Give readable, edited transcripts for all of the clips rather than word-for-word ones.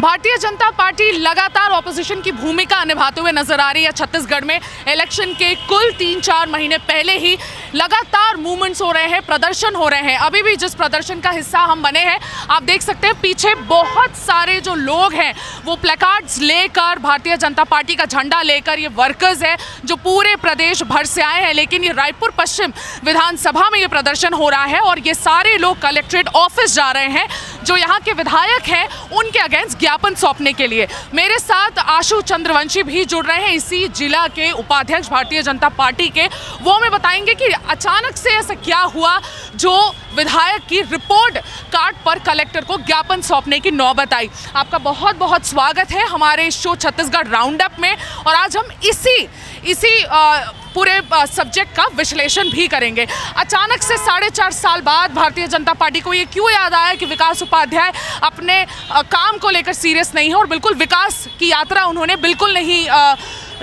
Bharatiya Janata party लगातार opposition की भूमिका निभाते हुए नजर आ रही है। छत्तीसगढ़ में इलेक्शन के कुल 3-4 महीने पहले ही लगातार मूवमेंट्स हो रहे हैं, प्रदर्शन हो रहे हैं। अभी भी जिस प्रदर्शन का हिस्सा हम बने हैं, आप देख सकते हैं पीछे बहुत सारे जो लोग हैं वो प्लेकार्ड्स लेकर, भारतीय जनता पार्टी का झंडा लेकर, ये वर्कर्स है जो पूरे प्रदेश भर से आए हैं। लेकिन ये रायपुर पश्चिम विधानसभा में ये प्रदर्शन हो रहा है और ये सारे लोग कलेक्ट्रेट ऑफिस जा रहे हैं जो यहाँ के विधायक हैं उनके अगेंस्ट ज्ञापन सौंपने के लिए। मेरे साथ आशु चंद्रवंशी भी जुड़ रहे हैं, इसी जिला के उपाध्यक्ष भारतीय जनता पार्टी के। वो हमें बताएंगे कि अचानक से ऐसा क्या हुआ जो विधायक की रिपोर्ट कार्ड पर कलेक्टर को ज्ञापन सौंपने की नौबत आई। आपका बहुत बहुत स्वागत है हमारे शो छत्तीसगढ़ राउंड अप में, और आज हम इसी पूरे सब्जेक्ट का विश्लेषण भी करेंगे। अचानक से 4.5 साल बाद भारतीय जनता पार्टी को ये क्यों याद आया कि विकास उपाध्याय अपने काम को लेकर सीरियस नहीं है, और बिल्कुल विकास की यात्रा उन्होंने बिल्कुल नहीं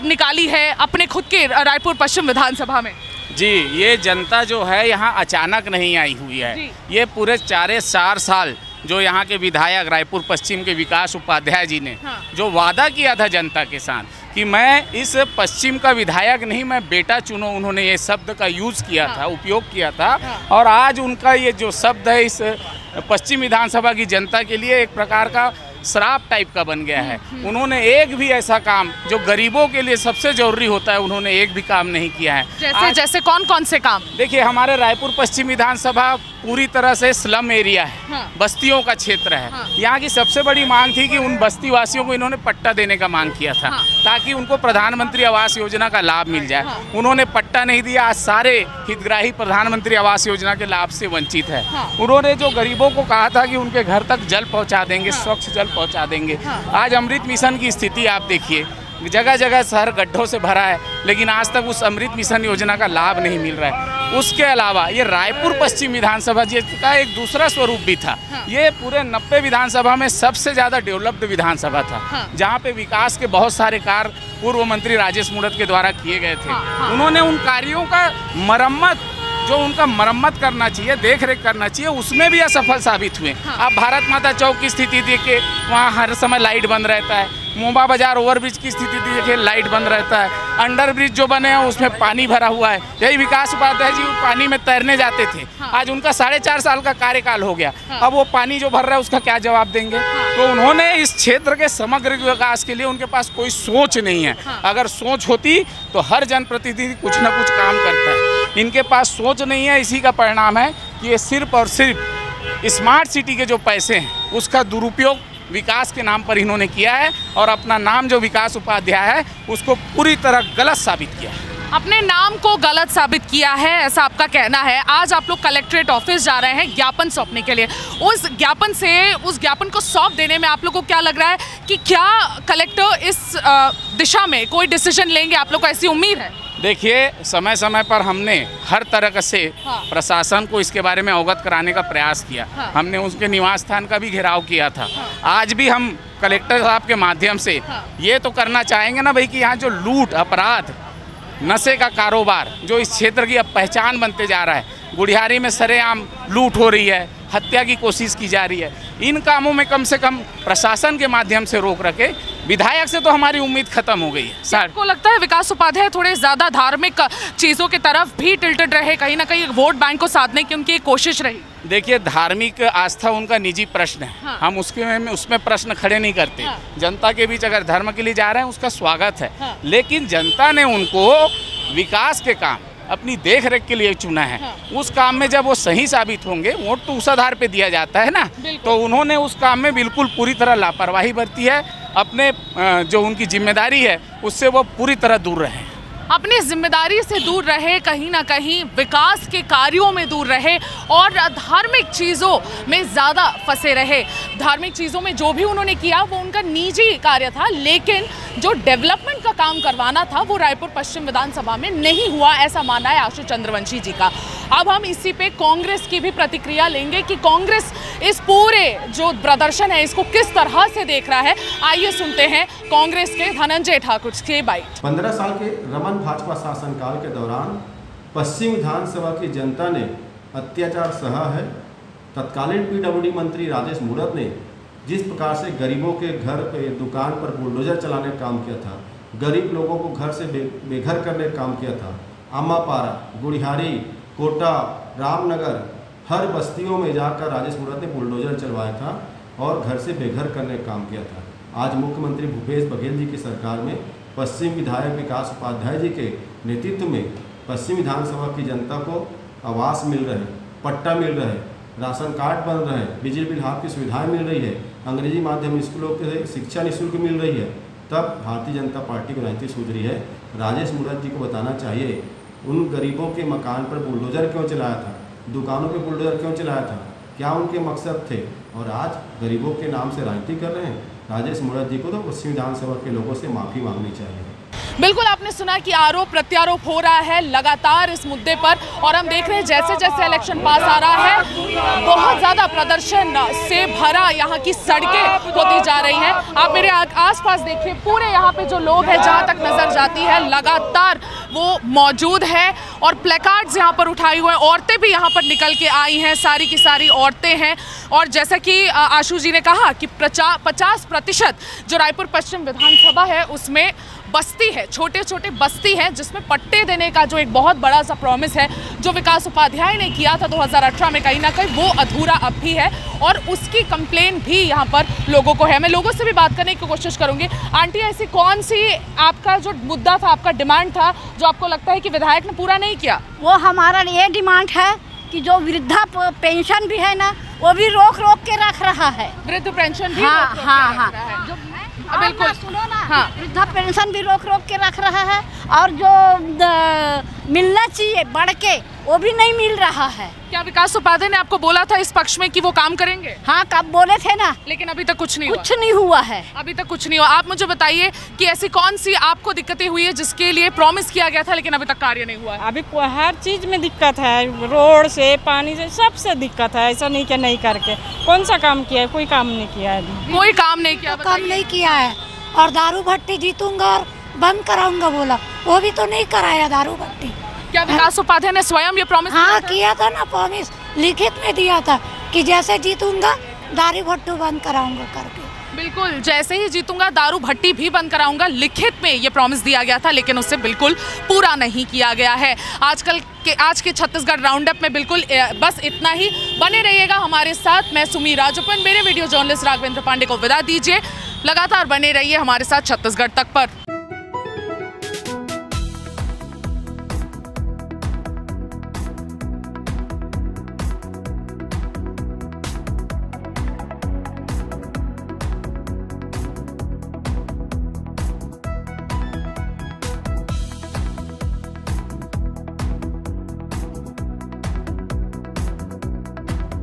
निकाली है अपने खुद के रायपुर पश्चिम विधानसभा में। जी, ये जनता जो है यहाँ अचानक नहीं आई हुई है। ये पूरे 4 साल जो यहाँ के विधायक रायपुर पश्चिम के विकास उपाध्याय जी ने जो वादा किया था जनता के साथ कि मैं इस पश्चिम का विधायक नहीं, मैं बेटा चुनो, उन्होंने ये शब्द का यूज़ किया था, उपयोग किया था। और आज उनका ये जो शब्द है इस पश्चिम विधानसभा की जनता के लिए एक प्रकार का श्राप टाइप का बन गया है। उन्होंने एक भी ऐसा काम जो गरीबों के लिए सबसे जरूरी होता है, उन्होंने एक भी काम नहीं किया है। जैसे कौन से काम? देखिए, हमारे रायपुर पश्चिम विधानसभा पूरी तरह से स्लम एरिया है, बस्तियों का क्षेत्र है। यहाँ की सबसे बड़ी मांग थी कि उन बस्ती वासियों को इन्होंने पट्टा देने का मांग किया था ताकि उनको प्रधानमंत्री आवास योजना का लाभ मिल जाए। उन्होंने पट्टा नहीं दिया। आज सारे हितग्राही प्रधानमंत्री आवास योजना के लाभ से वंचित है। उन्होंने जो गरीबों को कहा था कि उनके घर तक जल पहुँचा देंगे, स्वच्छ जल पहुँचा देंगे। आज अमृत मिशन की स्थिति आप देखिए, जगह जगह शहर गड्ढों से भरा है, लेकिन आज तक उस अमृत मिशन योजना का लाभ नहीं मिल रहा है। उसके अलावा ये रायपुर पश्चिम विधानसभा का एक दूसरा स्वरूप भी था। ये पूरे 90 विधानसभा में सबसे ज़्यादा डेवलप्ड विधानसभा था, जहाँ पे विकास के बहुत सारे कार्य पूर्व मंत्री राजेश मूणत के द्वारा किए गए थे। उन्होंने उन कार्यों का मरम्मत करना चाहिए, देख रेख करना चाहिए, उसमें भी असफल साबित हुए। आप भारत माता चौक की स्थिति देखिए, वहाँ हर समय लाइट बंद रहता है। मोबा बाजार ओवरब्रिज की स्थिति देखिए, लाइट बंद रहता है। अंडर ब्रिज जो बने हैं उसमें पानी भरा हुआ है। यही विकास उपाध्याय जी पानी में तैरने जाते थे। आज उनका 4.5 साल का कार्यकाल हो गया। अब वो पानी जो भर रहा है उसका क्या जवाब देंगे? तो उन्होंने इस क्षेत्र के समग्र विकास के लिए उनके पास कोई सोच नहीं है। अगर सोच होती तो हर जनप्रतिनिधि कुछ ना कुछ काम करता है। इनके पास सोच नहीं है। इसी का परिणाम है कि ये सिर्फ और सिर्फ स्मार्ट सिटी के जो पैसे हैं उसका दुरुपयोग विकास के नाम पर इन्होंने किया है, और अपना नाम जो विकास उपाध्याय है उसको पूरी तरह गलत साबित किया है। अपने नाम को गलत साबित किया है, ऐसा आपका कहना है। आज आप लोग कलेक्ट्रेट ऑफिस जा रहे हैं ज्ञापन सौंपने के लिए। उस ज्ञापन को सौंप देने में आप लोग को क्या लग रहा है कि क्या कलेक्टर इस दिशा में कोई डिसीजन लेंगे? आप लोग को ऐसी उम्मीद है? देखिए, समय समय पर हमने हर तरह से प्रशासन को इसके बारे में अवगत कराने का प्रयास किया। हमने उसके निवास स्थान का भी घेराव किया था। आज भी हम कलेक्टर साहब के माध्यम से ये तो करना चाहेंगे ना भाई कि यहाँ जो लूट, अपराध, नशे का कारोबार जो इस क्षेत्र की अब पहचान बनते जा रहा है, गुड़ियारी में सरेआम लूट हो रही है, हत्या की कोशिश की जा रही है, इन कामों में कम से कम प्रशासन के माध्यम से रोक रखे। विधायक से तो हमारी उम्मीद खत्म हो गई है। आपको लगता है विकास उपाध्याय थोड़े ज़्यादा धार्मिक चीज़ों की तरफ भी टिल्टेड रहे, कहीं ना कहीं वोट बैंक को साधने की उनकी कोशिश रही? देखिए, धार्मिक आस्था उनका निजी प्रश्न है। हम उसमें प्रश्न खड़े नहीं करते। जनता के बीच अगर धर्म के लिए जा रहे हैं उसका स्वागत है। लेकिन जनता ने उनको विकास के काम अपनी देख रेख के लिए चुना है। उस काम में जब वो सही साबित होंगे, वोट तो उस आधार पे दिया जाता है ना, तो उन्होंने उस काम में बिल्कुल पूरी तरह लापरवाही बरती है। अपने जो उनकी जिम्मेदारी है उससे वो पूरी तरह दूर रहे। अपनी जिम्मेदारी से दूर रहे, कहीं ना कहीं विकास के कार्यों में दूर रहे, और धार्मिक चीज़ों में ज़्यादा फंसे रहे। धार्मिक चीज़ों में जो भी उन्होंने किया वो उनका निजी कार्य था, लेकिन जो डेवलपमेंट का काम करवाना था वो रायपुर पश्चिम विधानसभा में नहीं हुआ, ऐसा मानना है आशु चंद्रवंशी जी का। अब हम इसी पे कांग्रेस की भी प्रतिक्रिया लेंगे कि कांग्रेस इस पूरे जो प्रदर्शन है इसको किस तरह से देख रहा है। आइए सुनते हैं कांग्रेस के धनंजय ठाकुर के बाइट। 15 साल के रमन भाजपा शासनकाल के दौरान पश्चिम विधानसभा की जनता ने अत्याचार सहा है। तत्कालीन पीडब्ल्यूडी मंत्री राजेश मूणत ने जिस प्रकार से गरीबों के घर पे दुकान पर बुलडोजर चलाने का काम किया था, गरीब लोगों को घर से बेघर करने का काम किया था, अम्मापारा, गुड़िहारी, कोटा, रामनगर, हर बस्तियों में जाकर राजेश मूणत ने बुलडोजर चलवाया था और घर से बेघर करने का काम किया था। आज मुख्यमंत्री भूपेश बघेल जी की सरकार में पश्चिम विधायक विकास उपाध्याय जी के नेतृत्व में पश्चिम विधानसभा की जनता को आवास मिल रहे, पट्टा मिल रहे, राशन कार्ड बन रहे, बिजली बिल हाफ की सुविधाएं मिल रही है, अंग्रेजी माध्यम स्कूलों के शिक्षा निःशुल्क मिल रही है, तब भारतीय जनता पार्टी को राजनीति सूझ रही है। राजेश मूणत जी को बताना चाहिए उन गरीबों के मकान पर बुलडोजर क्यों चलाया था, दुकानों पर बुलडोजर क्यों चलाया था, क्या उनके मकसद थे, और आज गरीबों के नाम से राजनीति कर रहे हैं। राजेश मूणत जी को तो पश्चिम विधानसभा के लोगों से माफ़ी मांगनी चाहिए। बिल्कुल, आपने सुना कि आरोप प्रत्यारोप हो रहा है लगातार इस मुद्दे पर, और हम देख रहे हैं जैसे जैसे इलेक्शन पास आ रहा है बहुत ज़्यादा प्रदर्शन से भरा यहाँ की सड़कें होती जा रही हैं। आप मेरे आसपास देखिए, पूरे यहाँ पे जो लोग हैं जहाँ तक नज़र जाती है लगातार वो मौजूद है, और प्लेकार्ड्स यहाँ पर उठाई हुए, औरतें भी यहाँ पर निकल के आई हैं, सारी की सारी औरतें हैं। और जैसा कि आशु जी ने कहा कि 50% जो रायपुर पश्चिम विधानसभा है उसमें बस्ती है, छोटे छोटे बस्ती हैं, जिसमें पट्टे देने का जो एक बहुत बड़ा सा प्रॉमिस है जो विकास उपाध्याय ने किया था 2018 में, कहीं ना कहीं वो अधूरा अब भी है, और उसकी कंप्लेन भी यहाँ पर लोगों को है। मैं लोगों से भी बात करने की कोशिश करूँगी। आंटी, ऐसी कौन सी आपका जो मुद्दा था, आपका डिमांड था, जो आपको लगता है कि विधायक ने पूरा नहीं किया? वो हमारा ये डिमांड है कि जो वृद्धा पेंशन भी है ना, वो भी रोक रोक के रख रहा है। वृद्ध पेंशन भी हाँ रोक-रोक हाँ के हाँ रख रहा है। बिल्कुल, सुनो ना, हाँ। वृद्धा पेंशन भी रोक रोक के रख रहा है, और जो मिलना चाहिए बढ़ के वो भी नहीं मिल रहा है। क्या विकास उपाध्याय ने आपको बोला था इस पक्ष में कि वो काम करेंगे? हाँ, कब बोले थे ना, लेकिन अभी तक कुछ नहीं हुआ है। अभी तक कुछ नहीं हुआ। आप मुझे बताइए कि ऐसी कौन सी आपको दिक्कतें हुई है जिसके लिए प्रॉमिस किया गया था लेकिन अभी तक कार्य नहीं हुआ है? अभी हर चीज में दिक्कत है, रोड से, पानी से, सबसे दिक्कत है। ऐसा नहीं कि नहीं करके कौन सा काम किया है? कोई काम नहीं किया है अभी। कोई काम नहीं किया? काम नहीं किया है, और दारू भट्टी जीतूंगा और बंद कराऊंगा बोला, वो भी तो नहीं कराया दारू भट्टी। क्या विकास उपाध्याय ने स्वयं ये प्रॉमिस किया था ना, प्रॉमिस लिखित में दिया था कि जैसे जीतूंगा दारू भट्टू बंद कराऊंगा करके। बिल्कुल, जैसे ही जीतूंगा दारू भट्टी भी बंद कराऊंगा, लिखित में ये प्रॉमिस दिया गया था, लेकिन उससे बिल्कुल पूरा नहीं किया गया है। आज के छत्तीसगढ़ राउंडअप में बिल्कुल बस इतना ही। बने रहिएगा हमारे साथ। मैं सुमी राजोपन, मेरे वीडियो जर्नलिस्ट राघवेंद्र पांडे को विदा दीजिए। लगातार बने रहिए हमारे साथ छत्तीसगढ़ तक पर।